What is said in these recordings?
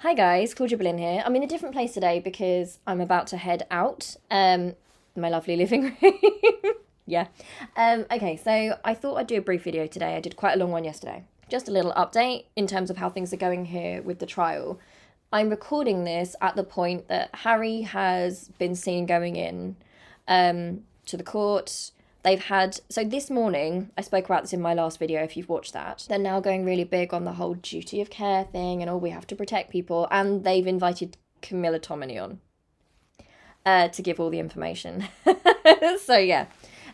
Hi guys, Claudia Boleyn here. I'm in a different place today because I'm about to head out. My lovely living room. Yeah. Okay, so I thought I'd do a brief video today. I did quite a long one yesterday. Just a little update in terms of how things are going here with the trial. I'm recording this at the point that Harry has been seen going in to the court. They've had, so this morning, I spoke about this in my last video if you've watched that. They're now going really big on the whole duty of care thing and we have to protect people. And they've invited Camilla Tominey on to give all the information. So yeah,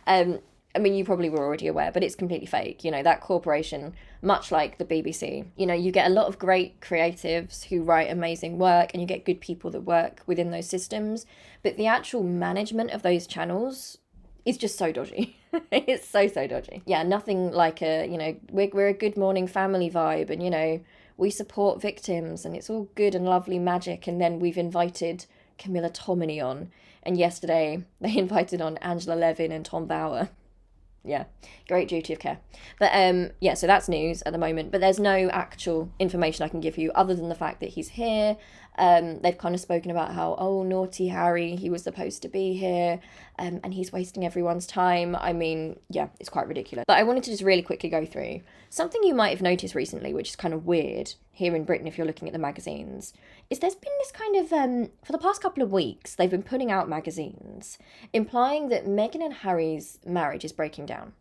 I mean, you probably were already aware, but it's completely fake. You know, that corporation, much like the BBC, you know, you get a lot of great creatives who write amazing work and you get good people that work within those systems. But the actual management of those channels is just so dodgy. It's so dodgy. Yeah, nothing like we're a good morning family vibe and, you know, we support victims and it's all good and lovely magic. And then we've invited Camilla Tominey on. And yesterday they invited on Angela Levin and Tom Bauer. Yeah, great duty of care. But yeah, so that's news at the moment. But there's no actual information I can give you other than the fact that he's here. They've kind of spoken about how, oh, naughty Harry, he was supposed to be here, and he's wasting everyone's time. I mean, yeah, it's quite ridiculous. But I wanted to just really quickly go through something you might have noticed recently, which is kind of weird here in Britain if you're looking at the magazines, is there's been this kind of, for the past couple of weeks, they've been putting out magazines implying that Meghan and Harry's marriage is breaking down.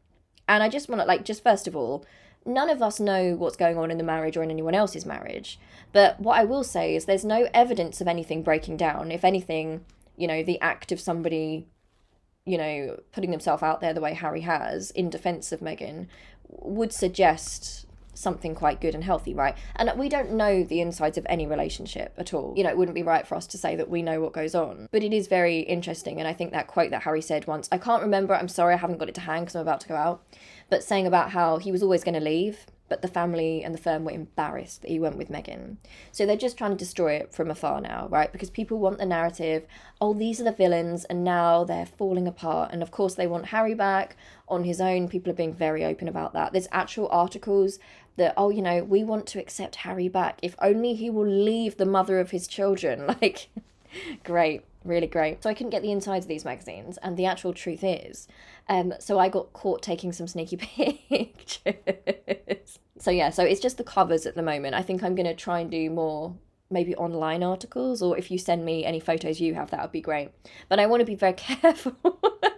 And I just want to, just first of all, none of us know what's going on in the marriage or in anyone else's marriage. But what I will say is there's no evidence of anything breaking down. If anything, you know, the act of somebody, you know, putting themselves out there the way Harry has in defense of Meghan would suggest something quite good and healthy, right? And we don't know the insides of any relationship at all. You know, it wouldn't be right for us to say that we know what goes on. But it is very interesting, and I think that quote that Harry said once, I can't remember, I'm sorry, I haven't got it to hand because I'm about to go out, but saying about how he was always going to leave, but the family and the firm were embarrassed that he went with Meghan. So they're just trying to destroy it from afar now, right? Because people want the narrative, oh, these are the villains, and now they're falling apart. And of course, they want Harry back on his own. People are being very open about that. There's actual articles that, oh, you know, we want to accept Harry back if only he will leave the mother of his children. Like, great. Really great. So I couldn't get the insides of these magazines, and the actual truth is, so I got caught taking some sneaky pictures. So yeah, so it's just the covers at the moment. I think I'm going to try and do more maybe online articles, or if you send me any photos you have, that would be great. But I want to be very careful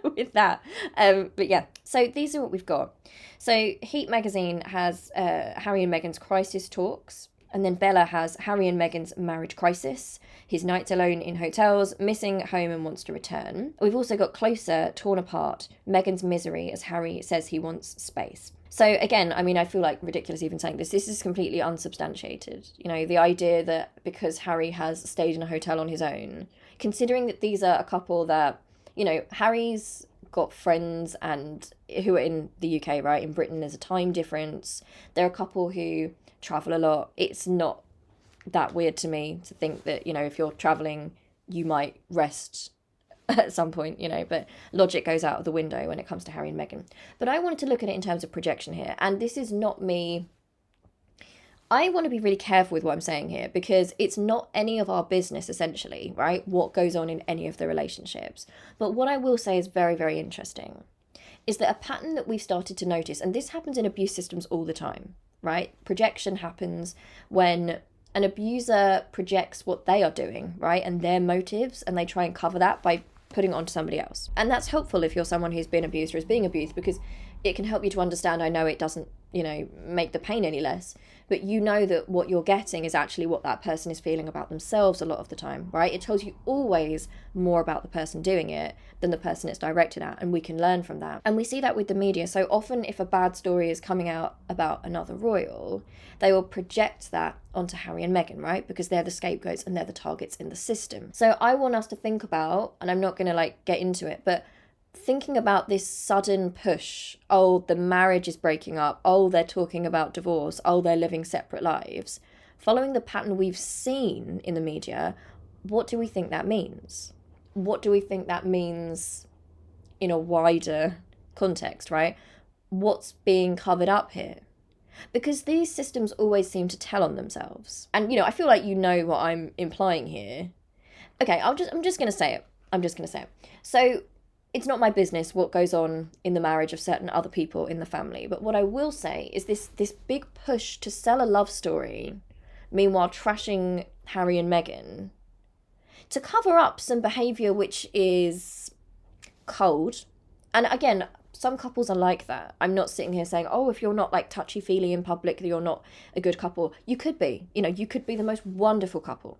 with that. But yeah, so these are what we've got. So Heat magazine has Harry and Meghan's crisis talks. And then Bella has Harry and Meghan's marriage crisis, his nights alone in hotels, missing home and wants to return. We've also got Closer, torn apart, Meghan's misery as Harry says he wants space. So again, I mean, I feel like ridiculous even saying this. This is completely unsubstantiated. You know, the idea that because Harry has stayed in a hotel on his own, considering that these are a couple that, you know, Harry's got friends and who are in the UK, right? In Britain, there's a time difference. They're a couple who travel a lot. It's not that weird to me to think that, you know, if you're traveling, you might rest at some point, you know, but logic goes out of the window when it comes to Harry and Meghan. But I wanted to look at it in terms of projection here, and this is not me. I want to be really careful with what I'm saying here because it's not any of our business, essentially, right? What goes on in any of the relationships. But what I will say is very, very interesting is that a pattern that we've started to notice, and this happens in abuse systems all the time, right? Projection happens when an abuser projects what they are doing, right? And their motives, and they try and cover that by putting it onto somebody else. And that's helpful if you're someone who's been abused or is being abused because it can help you to understand, I know it doesn't, you know, make the pain any less, but you know that what you're getting is actually what that person is feeling about themselves a lot of the time, right? It tells you always more about the person doing it than the person it's directed at, and we can learn from that. And we see that with the media. So often if a bad story is coming out about another royal, they will project that onto Harry and Meghan, right? Because they're the scapegoats and they're the targets in the system. So I want us to think about, and I'm not going to get into it, but thinking about this sudden push, oh, the marriage is breaking up, oh, they're talking about divorce, oh, they're living separate lives, following the pattern we've seen in the media, what do we think that means? What do we think that means in a wider context, right? What's being covered up here? Because these systems always seem to tell on themselves. And, I feel like you know what I'm implying here. Okay, I'm just going to say it. I'm just going to say it. So, it's not my business what goes on in the marriage of certain other people in the family. But what I will say is this big push to sell a love story, meanwhile trashing Harry and Meghan, to cover up some behaviour which is cold. And again, some couples are like that. I'm not sitting here saying, oh, if you're not like touchy-feely in public, you're not a good couple. You could be. You could be the most wonderful couple.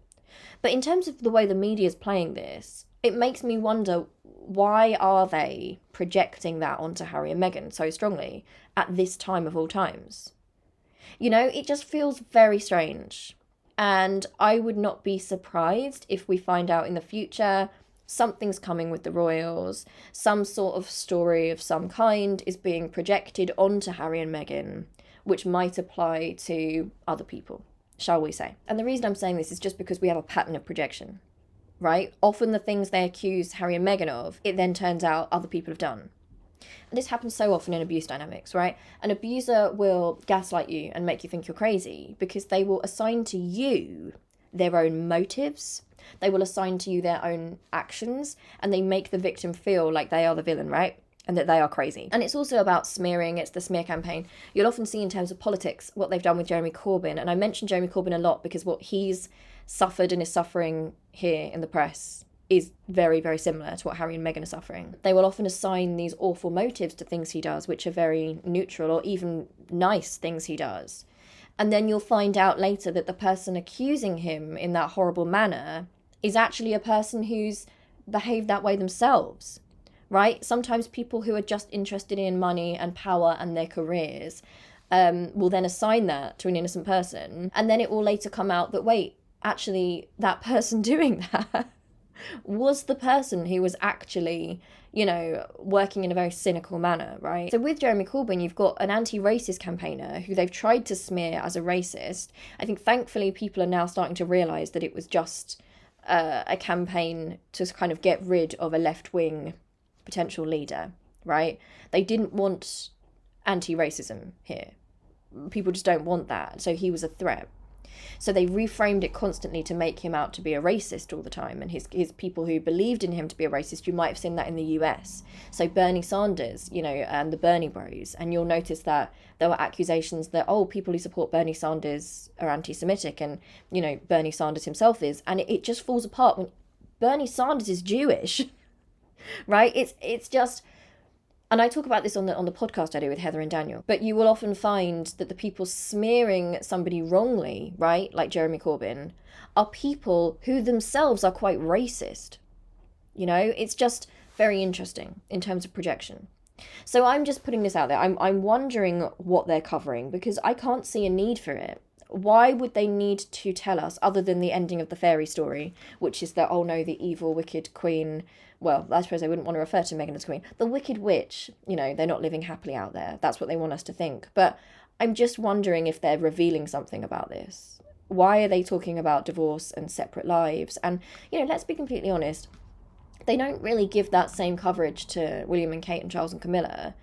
But in terms of the way the media is playing this, it makes me wonder, why are they projecting that onto Harry and Meghan so strongly at this time of all times? It just feels very strange. And I would not be surprised if we find out in the future something's coming with the royals, some sort of story of some kind is being projected onto Harry and Meghan, which might apply to other people, shall we say. And the reason I'm saying this is just because we have a pattern of projection, right? Often the things they accuse Harry and Meghan of, it then turns out other people have done. And this happens so often in abuse dynamics, right? An abuser will gaslight you and make you think you're crazy because they will assign to you their own motives. They will assign to you their own actions, and they make the victim feel like they are the villain, right? And that they are crazy. And it's also about smearing. It's the smear campaign. You'll often see in terms of politics what they've done with Jeremy Corbyn. And I mention Jeremy Corbyn a lot because what he's suffered and is suffering here in the press is very, very similar to what Harry and Meghan are suffering. They will often assign these awful motives to things he does, which are very neutral or even nice things he does. And then you'll find out later that the person accusing him in that horrible manner is actually a person who's behaved that way themselves, right? Sometimes people who are just interested in money and power and their careers will then assign that to an innocent person. And then it will later come out that, wait, actually that person doing that was the person who was actually, working in a very cynical manner, right? So with Jeremy Corbyn, you've got an anti-racist campaigner who they've tried to smear as a racist. I think thankfully people are now starting to realise that it was just a campaign to kind of get rid of a left-wing potential leader, right? They didn't want anti-racism here. People just don't want that. So he was a threat. So they reframed it constantly to make him out to be a racist all the time, and his people who believed in him to be a racist. You might have seen that in the US. So Bernie Sanders, and the Bernie Bros, and you'll notice that there were accusations that, people who support Bernie Sanders are anti-Semitic, and, Bernie Sanders himself is, and it just falls apart when Bernie Sanders is Jewish, right? It's just... And I talk about this on the podcast I do with Heather and Daniel. But you will often find that the people smearing somebody wrongly, right, like Jeremy Corbyn, are people who themselves are quite racist. It's just very interesting in terms of projection. So I'm just putting this out there. I'm wondering what they're covering because I can't see a need for it. Why would they need to tell us, other than the ending of the fairy story, which is that, the evil, wicked queen... Well, I suppose I wouldn't want to refer to Meghan as queen. The wicked witch, they're not living happily out there. That's what they want us to think. But I'm just wondering if they're revealing something about this. Why are they talking about divorce and separate lives? And, let's be completely honest. They don't really give that same coverage to William and Kate and Charles and Camilla.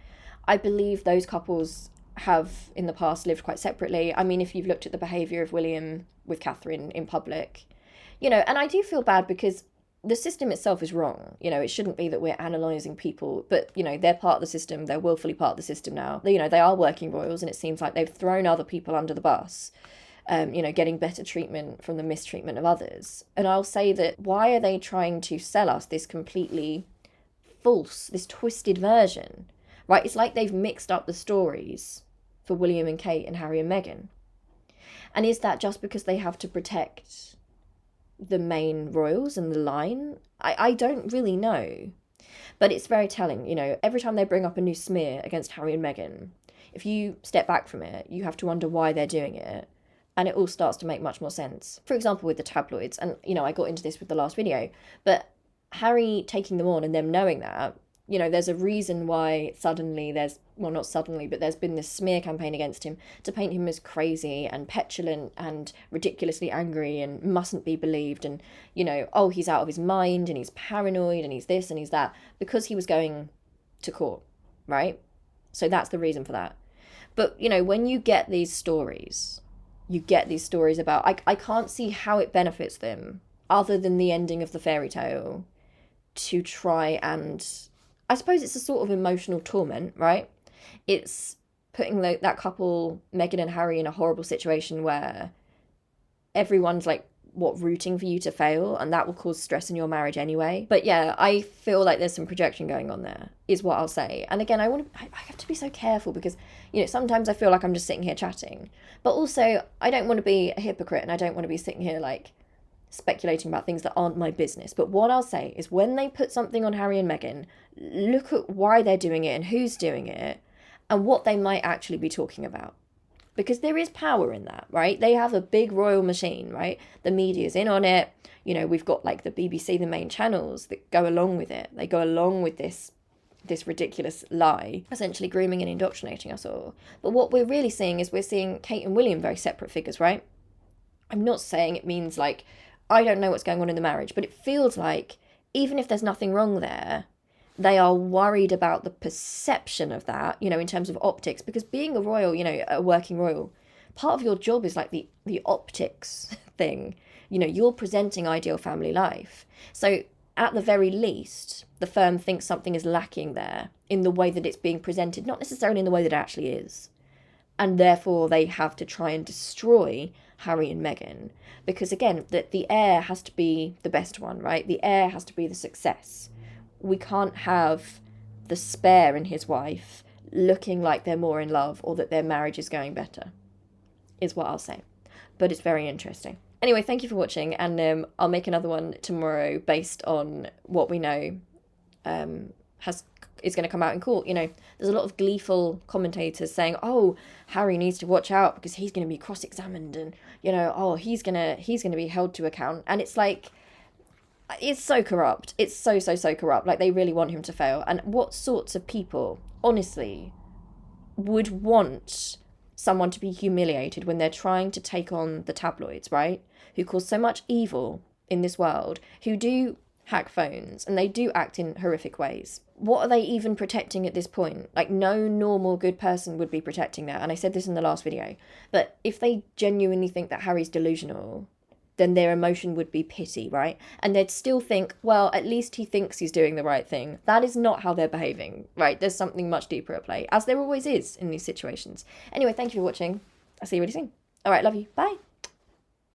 I believe those couples have in the past lived quite separately. I mean, if you've looked at the behaviour of William with Catherine in public, and I do feel bad because the system itself is wrong. It shouldn't be that we're analysing people, but, they're part of the system. They're willfully part of the system now. They are working royals, and it seems like they've thrown other people under the bus, getting better treatment from the mistreatment of others. And I'll say that, why are they trying to sell us this completely false, this twisted version, right? It's like they've mixed up the stories for William and Kate and Harry and Meghan. And is that just because they have to protect the main royals and the line? I don't really know. But it's very telling, every time they bring up a new smear against Harry and Meghan, if you step back from it, you have to wonder why they're doing it. And it all starts to make much more sense. For example, with the tabloids, and, I got into this with the last video, but Harry taking them on and them knowing that, there's a reason why suddenly there's been this smear campaign against him to paint him as crazy and petulant and ridiculously angry and mustn't be believed. And, he's out of his mind and he's paranoid and he's this and he's that because he was going to court, right? So that's the reason for that. But, you know, when you get these stories, about, I can't see how it benefits them other than the ending of the fairy tale to try and, I suppose it's a sort of emotional torment, right? It's putting that couple, Meghan and Harry, in a horrible situation where everyone's like, what, rooting for you to fail, and that will cause stress in your marriage anyway. But yeah, I feel like there's some projection going on there, is what I'll say. And again, I have to be so careful because, you know, sometimes I feel like I'm just sitting here chatting, but also I don't want to be a hypocrite, and I don't want to be sitting here like speculating about things that aren't my business. But what I'll say is, when they put something on Harry and Meghan, look at why they're doing it and who's doing it and what they might actually be talking about. Because there is power in that, right? They have a big royal machine, right? The media's in on it. You know, we've got like the BBC, the main channels that go along with it. They go along with this ridiculous lie, essentially grooming and indoctrinating us all. But what we're really seeing is we're seeing Kate and William very separate figures, right? I'm not saying it means like, I don't know what's going on in the marriage, but it feels like even if there's nothing wrong there, they are worried about the perception of that, you know, in terms of optics, because being a royal, you know, a working royal, part of your job is like the optics thing. You know, you're presenting ideal family life. So at the very least, the firm thinks something is lacking there in the way that it's being presented, not necessarily in the way that it actually is. And therefore they have to try and destroy Harry and Meghan, because again, the heir has to be the best one, right? The heir has to be the success. We can't have the spare and his wife looking like they're more in love or that their marriage is going better, is what I'll say. But it's very interesting. Anyway, thank you for watching, and I'll make another one tomorrow based on what we know is going to come out in court. You know, there's a lot of gleeful commentators saying, oh, Harry needs to watch out because he's going to be cross-examined, and, you know, oh, he's going to be held to account. And it's like, it's so corrupt. It's so corrupt. Like, they really want him to fail. And what sorts of people, honestly, would want someone to be humiliated when they're trying to take on the tabloids, right? Who cause so much evil in this world, who do hack phones, and they do act in horrific ways. What are they even protecting at this point? Like, no normal good person would be protecting that. And I said this in the last video. But if they genuinely think that Harry's delusional, then their emotion would be pity, right? And they'd still think, well, at least he thinks he's doing the right thing. That is not how they're behaving, right? There's something much deeper at play, as there always is in these situations. Anyway, thank you for watching. I'll see you really soon. All right, love you. Bye.